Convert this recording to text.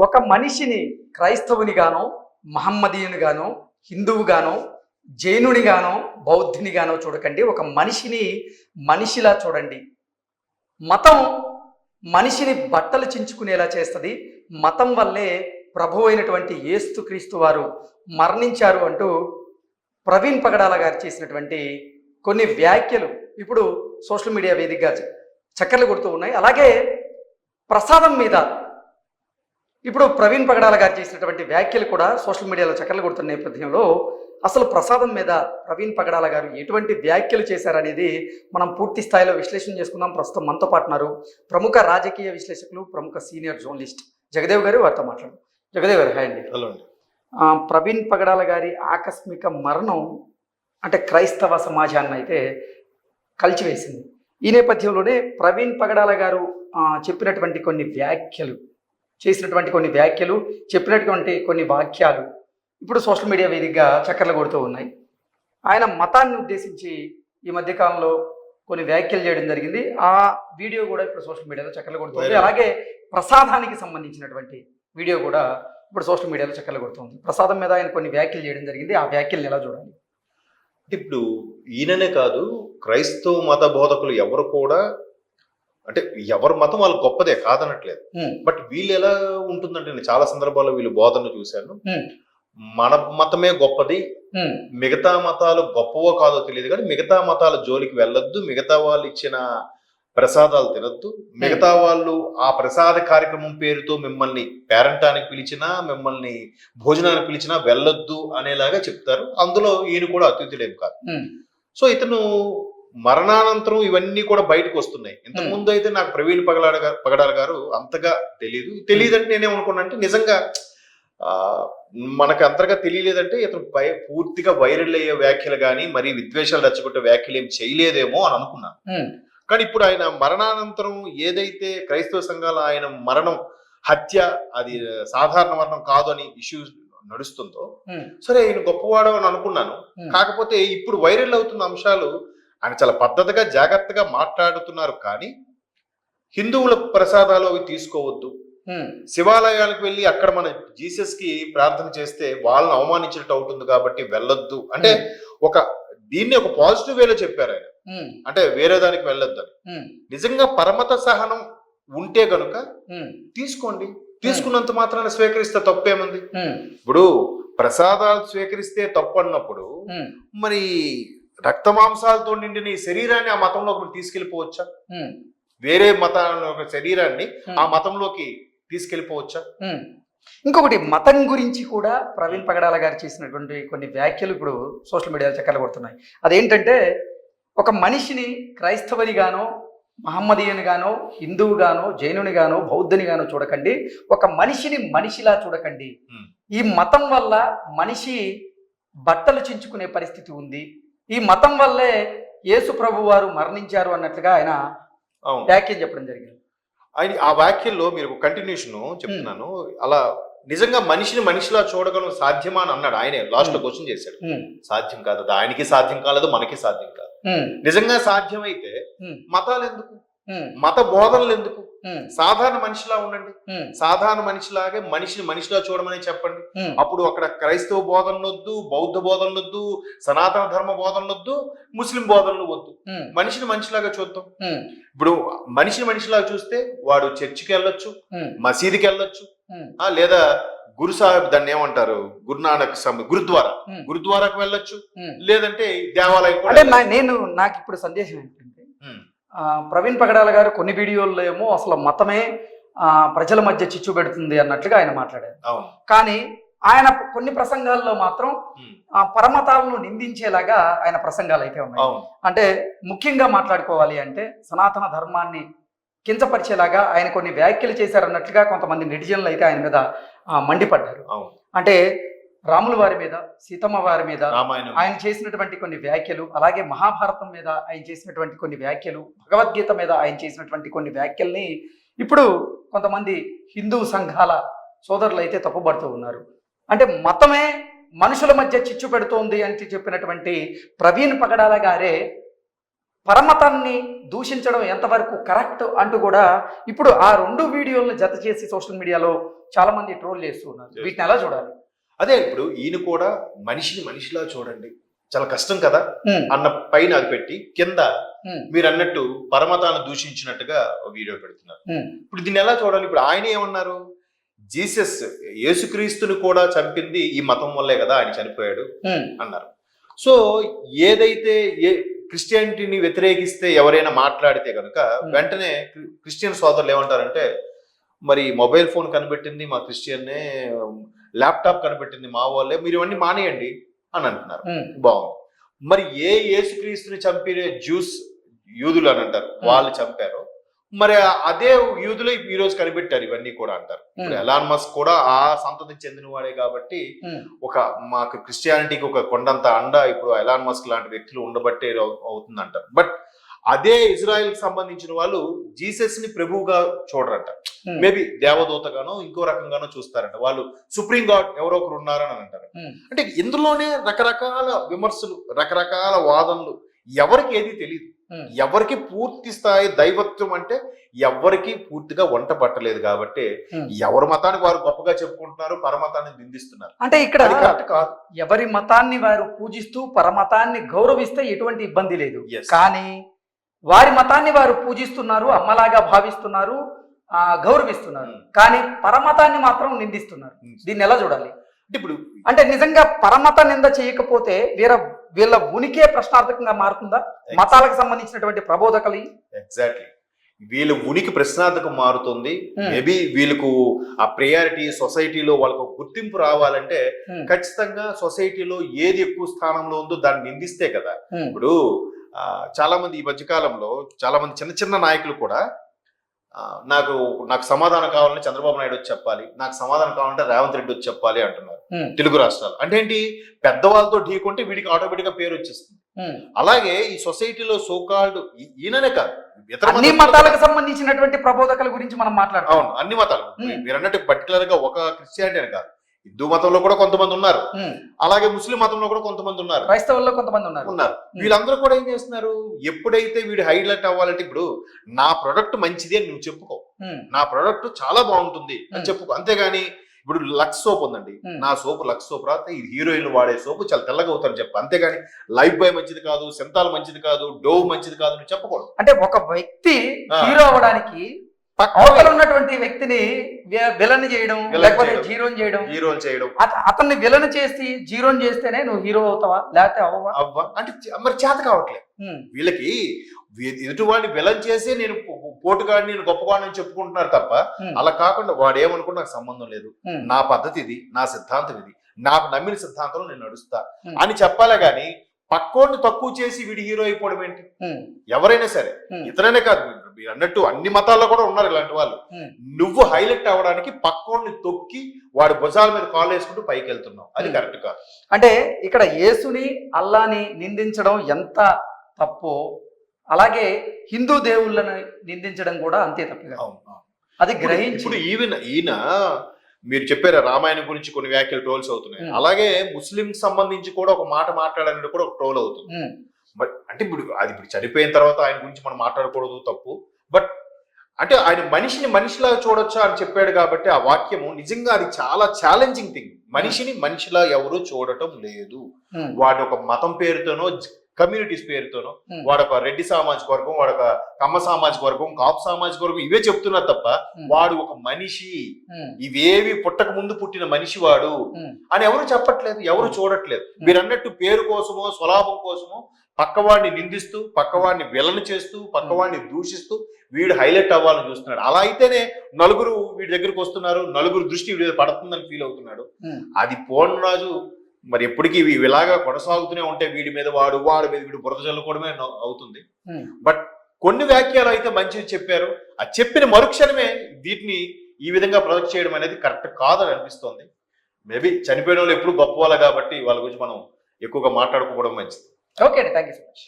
ఒక మనిషిని క్రైస్తవునిగానో, మహమ్మదీయునిగానో, హిందువుగానో, జైనునిగానో, బౌద్ధునిగానో చూడకండి. ఒక మనిషిని మనిషిలా చూడండి. మతం మనిషిని బట్టలు చించుకునేలా చేస్తుంది. మతం వల్లే ప్రభువు అయినటువంటి యేసుక్రీస్తు వారు మరణించారు అంటూ ప్రవీణ్ పగడాల గారు చేసినటువంటి కొన్ని వ్యాఖ్యలు ఇప్పుడు సోషల్ మీడియా వేదికగా చక్కర్లు కొడుతూ ఉన్నాయి. అలాగే ప్రసాదం మీద ఇప్పుడు ప్రవీణ్ పగడాల గారు చేసినటువంటి వ్యాఖ్యలు కూడా సోషల్ మీడియాలో చక్కర్లు కొడుతున్న నేపథ్యంలో అసలు ప్రసాదం మీద ప్రవీణ్ పగడాల గారు ఎటువంటి వ్యాఖ్యలు చేశారనేది మనం పూర్తి స్థాయిలో విశ్లేషణ చేసుకుందాం. ప్రస్తుతం మనతో పాటు ఉన్నారు ప్రముఖ రాజకీయ విశ్లేషకులు, ప్రముఖ సీనియర్ జర్నలిస్ట్ జగదేవ్ గారు. వారితో మాట్లాడు. జగదేవ్ గారు, హాయ్ అండి. హలో అండి. ప్రవీణ్ పగడాల గారి ఆకస్మిక మరణం అంటే క్రైస్తవ సమాజాన్ని అయితే కలిచివేసింది. ఈ నేపథ్యంలోనే ప్రవీణ్ పగడాల గారు చెప్పినటువంటి కొన్ని వ్యాఖ్యలు, చేసినటువంటి కొన్ని వ్యాఖ్యలు, చెప్పినటువంటి కొన్ని వాక్యాలు ఇప్పుడు సోషల్ మీడియా వేదికగా చక్కర్లు కొడుతూ ఉన్నాయి. ఆయన మతాన్ని ఉద్దేశించి ఈ మధ్యకాలంలో కొన్ని వ్యాఖ్యలు చేయడం జరిగింది. ఆ వీడియో కూడా ఇప్పుడు సోషల్ మీడియాలో చక్కర్లు కొడుతుంది. అలాగే ప్రసాదానికి సంబంధించినటువంటి వీడియో కూడా ఇప్పుడు సోషల్ మీడియాలో చక్కర్లు కొడుతుంది. ప్రసాదం మీద ఆయన కొన్ని వ్యాఖ్యలు చేయడం జరిగింది. ఆ వ్యాఖ్యలను ఎలా చూడాలి? ఇప్పుడు ఈయననే కాదు, క్రైస్తవ మత బోధకులు ఎవరు కూడా, అంటే ఎవరి మతం వాళ్ళు గొప్పదే కాదనట్లేదు. బట్ వీళ్ళు ఎలా ఉంటుందంటే, నేను చాలా సందర్భాల్లో వీళ్ళు బోధనలు చూశాను. మన మతమే గొప్పది, మిగతా మతాలు గొప్పవో కాదో తెలియదు కానీ మిగతా మతాల జోలికి వెళ్ళొద్దు, మిగతా వాళ్ళు ఇచ్చిన ప్రసాదాలు తినొద్దు, మిగతా వాళ్ళు ఆ ప్రసాద కార్యక్రమం పేరుతో మిమ్మల్ని పేరంటానికి పిలిచినా, మిమ్మల్ని భోజనానికి పిలిచినా వెళ్ళొద్దు అనేలాగా చెప్తారు. అందులో ఈయన కూడా అతిథులేం కాదు. సో ఇతను మరణానంతరం ఇవన్నీ కూడా బయటకు వస్తున్నాయి. ఇంతకు ముందు అయితే నాకు ప్రవీణ్ పగడాల గారు అంతగా తెలియదంటే నేనేమనుకున్నా అంటే, నిజంగా మనకు అంతగా తెలియలేదంటే ఇతను పూర్తిగా వైరల్ అయ్యే వ్యాఖ్యలు కానీ మరి విద్వేషాలు రెచ్చగొట్టే వ్యాఖ్యలు ఏం చేయలేదేమో అని అనుకున్నాను. కానీ ఇప్పుడు ఆయన మరణానంతరం ఏదైతే క్రైస్తవ సంఘాలు ఆయన మరణం హత్య అది సాధారణ మరణం కాదు అని ఇష్యూస్ నడుస్తుందో, సరే ఆయన గొప్పవాడు అని అనుకున్నాను. కాకపోతే ఇప్పుడు వైరల్ అవుతున్న అంశాలు ఆయన చాలా పద్ధతిగా జాగ్రత్తగా మాట్లాడుతున్నారు. కానీ హిందువుల ప్రసాదాలు అవి తీసుకోవద్దు, శివాలయాలకు వెళ్ళి అక్కడ మన జీసస్ కి ప్రార్థన చేస్తే వాళ్ళని అవమానించినట్టు అవుతుంది కాబట్టి వెళ్ళొద్దు అంటే దీన్ని ఒక పాజిటివ్ వేలో చెప్పారు ఆయన. అంటే వేరే దానికి వెళ్ళొద్దు అని. నిజంగా పరమత సహనం ఉంటే గనుక తీసుకోండి, తీసుకున్నంత మాత్రాన స్వీకరిస్తే తప్పేముంది? ఇప్పుడు ప్రసాదాలు స్వీకరిస్తే తప్పు అన్నప్పుడు మరి రక్త మాంసాలతో నిండిన ఈ శరీరాన్ని ఆ మతంలోకి తీసుకెళ్లిపోవచ్చా? వేరే మతాల శరీరాన్ని ఆ మతంలోకి తీసుకెళ్లిపోవచ్చా? ఇంకొకటి, మతం గురించి కూడా ప్రవీణ్ పగడాల గారు చేసినటువంటి కొన్ని వ్యాఖ్యలు ఇప్పుడు సోషల్ మీడియాలో చక్కర్లు కొడుతున్నాయి. అదేంటంటే, ఒక మనిషిని క్రైస్తవునిగానో, మహమ్మదీయునిగానో, హిందువుగానో, జైనునిగానో, బౌద్ధునిగానో చూడకండి. ఒక మనిషిని మనిషిలా చూడకండి. ఈ మతం వల్ల మనిషి బట్టలు చించుకునే పరిస్థితి ఉంది. ఈ మతం వల్లే యేసు ప్రభు వారు మరణించారు అన్నట్లుగా ఆయన వ్యాఖ్యలు చెప్పడం జరిగింది. ఆయన ఆ వ్యాఖ్యల్లో మీరు కంటిన్యూషన్ చెప్తున్నాను. అలా నిజంగా మనిషిని మనిషిలా చూడగలం సాధ్యమా అని అన్నాడు. ఆయనే లాస్ట్ లో క్వశ్చన్ చేశాడు. సాధ్యం కాదు, అది ఆయనకి సాధ్యం కాలేదు, మనకి సాధ్యం కాదు. నిజంగా సాధ్యమైతే మతాలు ఎందుకు, మత బోధనలు ఎందుకు? సాధారణ మనిషిలా ఉండండి, సాధారణ మనిషిలాగే మనిషిని మనిషిలా చూడమని చెప్పండి. అప్పుడు అక్కడ క్రైస్తవ బోధనలు వద్దు, బౌద్ధ బోధనలు వద్దు, సనాతన ధర్మ బోధనలు వద్దు, ముస్లిం బోధనలు వద్దు. మనిషిని మనిషిలాగా చూద్దాం. ఇప్పుడు మనిషిని మనిషిలాగా చూస్తే వాడు చర్చికి వెళ్ళొచ్చు, మసీదుకి వెళ్ళొచ్చు, లేదా గురు సాహెబ్ దాన్ని ఏమంటారు, గురునానక్ గురుద్వారాకు వెళ్ళొచ్చు, లేదంటే దేవాలయం కూడా. నాకు ఇప్పుడు సందేశం ఏంటంటే, ప్రవీణ్ పగడాల గారు కొన్ని వీడియోల్లో ఏమో అసలు మతమే ప్రజల మధ్య చిచ్చు పెడుతుంది అన్నట్లుగా ఆయన మాట్లాడారు. కానీ ఆయన కొన్ని ప్రసంగాల్లో మాత్రం పరమతాలను నిందించేలాగా ఆయన ప్రసంగాలు అయితే ఉన్నాయి. అంటే ముఖ్యంగా మాట్లాడుకోవాలి అంటే సనాతన ధర్మాన్ని కించపరిచేలాగా ఆయన కొన్ని వ్యాఖ్యలు చేశారన్నట్లుగా కొంతమంది నెటిజన్లు అయితే ఆయన మీద మండిపడ్డారు. అంటే రాముల వారి మీద, సీతమ్మ వారి మీద ఆయన చేసినటువంటి కొన్ని వ్యాఖ్యలు, అలాగే మహాభారతం మీద ఆయన చేసినటువంటి కొన్ని వ్యాఖ్యలు, భగవద్గీత మీద ఆయన చేసినటువంటి కొన్ని వ్యాఖ్యల్ని ఇప్పుడు కొంతమంది హిందూ సంఘాల సోదరులు అయితే తప్పుపడుతూ ఉన్నారు. అంటే మతమే మనుషుల మధ్య చిచ్చు పెడుతోంది అని చెప్పినటువంటి ప్రవీణ్ పగడాల గారే పరమతాన్ని దూషించడం ఎంతవరకు కరెక్ట్ అంటూ కూడా ఇప్పుడు ఆ 2 వీడియోలను జత చేసి సోషల్ మీడియాలో చాలా మంది ట్రోల్ చేస్తూ ఉన్నారు. వీటిని ఎలా చూడాలి? అదే ఇప్పుడు ఈయన కూడా మనిషిని మనిషిలా చూడండి, చాలా కష్టం కదా అన్న పైన అది పెట్టి కింద మీరు అన్నట్టు పరమతాన్ని దూషించినట్టుగా వీడియో పెడుతున్నారు. ఇప్పుడు దీన్ని ఎలా చూడాలి? ఇప్పుడు ఆయన ఏమన్నారు? జీసస్ యేసుక్రీస్తుని కూడా చంపింది ఈ మతం వల్లే కదా, ఆయన చనిపోయాడు అన్నారు. సో ఏదైతే క్రిస్టియానిటీని వ్యతిరేకిస్తే ఎవరైనా మాట్లాడితే కనుక వెంటనే క్రిస్టియన్ సోదరులు ఏమంటారంటే, మరి మొబైల్ ఫోన్ కనిపెట్టింది మా క్రిస్టియన్నే, ల్యాప్టాప్ కనిపెట్టింది మా వాళ్ళే, మీరు ఇవన్నీ మానేయండి అని అంటున్నారు. బాగుంది. మరి యేసుక్రీస్తుని చంపిన యూదులు అని అంటారు, వాళ్ళు చంపారు. మరి అదే యూదులు ఈ రోజు కనిపెట్టారు ఇవన్నీ కూడా అంటారు. ఇప్పుడు ఎలాన్ మస్క్ కూడా ఆ సంతతికి చెందిన వాడే కాబట్టి మాకు క్రిస్టియానిటీకి ఒక కొండంత అండ ఇప్పుడు ఎలాన్ మస్క్ లాంటి వ్యక్తులు ఉండబట్టే అవుతుంది అంటారు. బట్ అదే ఇజ్రాయెల్ కి సంబంధించిన వాళ్ళు జీసస్ ని ప్రభువుగా చూడరంట, మేబీ దేవదూతగానో ఇంకో రకంగానో చూస్తారంట. వాళ్ళు సుప్రీం గాడ్ ఎవరో ఒకరు ఉన్నారని అంటారు. అంటే ఇందులోనే రకరకాల విమర్శలు, రకరకాల వాదనలు, ఎవరికి ఏది తెలియదు. ఎవరికి పూర్తి స్థాయి దైవత్వం అంటే ఎవరికి పూర్తిగా వంట పట్టలేదు కాబట్టి ఎవరి మతానికి వారు గొప్పగా చెప్పుకుంటున్నారు, పరమతాన్ని నిందిస్తున్నారు. అంటే ఇక్కడ ఎవరి మతాన్ని వారు పూజిస్తూ పరమతాన్ని గౌరవిస్తే ఎటువంటి ఇబ్బంది లేదు. కానీ వారి మతాన్ని వారు పూజిస్తున్నారు, అమ్మలాగా భావిస్తున్నారు, గౌరవిస్తున్నారు, కానీ పరమతాన్ని మాత్రం నిందిస్తున్నారు. దీన్ని ఎలా చూడాలి? ఇప్పుడు అంటే నిజంగా పరమత నింద చేయకపోతే వీళ్ళ ఉనికే ప్రశ్నార్థకంగా మారుతుందా? మతాలకు సంబంధించినటువంటి ప్రబోధకులు ఎగ్జాక్ట్లీ వీళ్ళ ఉనికి ప్రశ్నార్థకం మారుతుంది. మేబీ వీళ్ళకు ఆ ప్రయారిటీ సొసైటీలో వాళ్ళకు గుర్తింపు రావాలంటే ఖచ్చితంగా సొసైటీలో ఏది ఎక్కువ స్థానంలో ఉందో దాన్ని నిందిస్తే కదా. ఇప్పుడు చాలా మంది ఈ మధ్యకాలంలో చాలా మంది చిన్న చిన్న నాయకులు కూడా నాకు సమాధానం కావాలని చంద్రబాబు నాయుడు వచ్చి చెప్పాలి, నాకు సమాధానం కావాలంటే రేవంత్ రెడ్డి వచ్చి చెప్పాలి అంటున్నారు. తెలుగు రాష్ట్రాలు అంటే ఏంటి? పెద్దవాళ్ళతో ఢీకొంటే వీడికి ఆటోమేటిక్ గా పేరు వచ్చేస్తుంది. అలాగే ఈ సొసైటీలో సోకాల్డ్ ఈయననే కాదు, అన్ని మతాలకు సంబంధించినటువంటి ప్రబోధకుల గురించి మనం మాట్లాడతాం. అవును, అన్ని మతాలు. మీరు అన్నట్టు పర్టికులర్ గా ఒక క్రిస్టియానిటీ అని కాదు, హిందూ మతంలో కూడా కొంతమంది ఉన్నారు, అలాగే ముస్లిం మతంలో కూడా కొంతమంది ఉన్నారు, క్రైస్తవుల్లో కొంతమంది ఉన్నారు. వీళ్ళందరూ కూడా ఏం చేస్తున్నారు? ఎప్పుడైతే వీడు హైలైట్ అవ్వాలంటే, ఇప్పుడు నా ప్రొడక్ట్ మంచిది అని నువ్వు చెప్పుకో, నా ప్రొడక్ట్ చాలా బాగుంటుంది అని చెప్పుకో, అంతేగాని ఇప్పుడు లక్స్ సోప్ ఉందండి, నా సోపు లక్స్ సోప్ రాతే ఈ హీరోయిన్లు వాడే సోపు చాలా తెల్లగా అవుతారని చెప్పు, అంతేగాని లైఫ్ బాయ్ మంచిది కాదు, సెంతాల్ మంచిది కాదు, డోవ్ మంచిది కాదు నువ్వు చెప్పకూడదు. అంటే ఒక వ్యక్తి హీరో అవడానికి అవతల ఉన్నటువంటి వ్యక్తిని విలన్ చేయడం, లేకపోతే జీరోని చేయడం, అతన్ని విలన్ చేసి జీరోని చేస్తేనే నువ్వు హీరో అవుతావా, లేకపోతే అవ్వా అంటే మరి చేత కావట్లేదు వీళ్ళకి. ఎదుటివాడిని విలన్ చేసి నేను పోటుగాడిని, నేను గొప్పవాడిని చెప్పుకుంటున్నారు తప్ప అలా కాకుండా వాడు ఏమనుకుంటే నాకు సంబంధం లేదు, నా పద్ధతి ఇది, నా సిద్ధాంతం ఇది, నాకు నమ్మిన సిద్ధాంతంలో నేను నడుస్తా అని చెప్పాలే గాని పక్కోడిని తక్కువ చేసి వీడి హీరో అయిపోవడం ఏంటి? ఎవరైనా సరే, ఇతరనే కాదు, మీరు అన్నట్టు అన్ని మతాల్లో కూడా ఉన్నారు ఇలాంటి వాళ్ళు. నువ్వు హైలైట్ అవ్వడానికి పక్కోడిని తొక్కి వాడి భుజాల మీద కాళ్ళు వేసుకుంటూ పైకి వెళ్తున్నావు, అది కరెక్ట్ కాదు. అంటే ఇక్కడ యేసుని అల్లాని నిందించడం ఎంత తప్పో అలాగే హిందూ దేవుళ్ళని నిందించడం కూడా అంతే తప్పుగా అది గ్రహించి. ఇప్పుడు ఈయన మీరు చెప్పారు రామాయణం గురించి కొన్ని వ్యాఖ్యలు ట్రోల్స్ అవుతున్నాయి, అలాగే ముస్లిం సంబంధించి కూడా ఒక మాట మాట్లాడాలని కూడా ఒక ట్రోల్ అవుతుంది. బట్ అంటే ఇప్పుడు చనిపోయిన తర్వాత ఆయన గురించి మనం మాట్లాడకూడదు, తప్పు. బట్ అంటే ఆయన మనిషిని మనిషిలా చూడొచ్చా అని చెప్పాడు కాబట్టి ఆ వాక్యము నిజంగా అది చాలా ఛాలెంజింగ్ థింగ్. మనిషిని మనిషిలా ఎవరు చూడటం లేదు. వాడి ఒక మతం పేరుతోనో కమ్యూనిటీస్ పేరుతోనో, వాడొక రెడ్డి సామాజిక వర్గం, వాడొక కమ్మ సామాజిక వర్గం, కాపు సామాజిక వర్గం ఇవే చెప్తున్నారు తప్ప వాడు ఒక మనిషి, ఇవేవి పుట్టక ముందు పుట్టిన మనిషి వాడు అని ఎవరు చెప్పట్లేదు, ఎవరు చూడట్లేదు. మీరు అన్నట్టు పేరు కోసమో స్వలాభం కోసమో పక్కవాడిని నిందిస్తూ, పక్కవాడిని విలన చేస్తూ, పక్కవాడిని దూషిస్తూ వీడు హైలైట్ అవ్వాలని చూస్తున్నాడు. అలా అయితేనే నలుగురు వీడి దగ్గరకు వస్తున్నారు, నలుగురు దృష్టి వీడి పడుతుందని ఫీల్ అవుతున్నాడు. అది పోన్రాజు మరి ఎప్పటికీ ఇలాగా కొనసాగుతూనే ఉంటే వీడి మీద వాడి మీద వీడు బురద చల్లుకోవడమే అవుతుంది. బట్ కొన్ని వ్యాఖ్యలు అయితే మంచివి చెప్పారు, ఆ చెప్పిన మరుక్షణమే వీటిని ఈ విధంగా ప్రొజెక్ట్ చేయడం అనేది కరెక్ట్ కాదని అనిపిస్తోంది. మేబీ చనిపోయిన వాళ్ళు ఎప్పుడు గొప్ప వాళ్ళు కాబట్టి వాళ్ళ గురించి మనం ఎక్కువగా మాట్లాడుకోవడం మంచిది. ఓకే అండి, థ్యాంక్ యూ సో మచ్.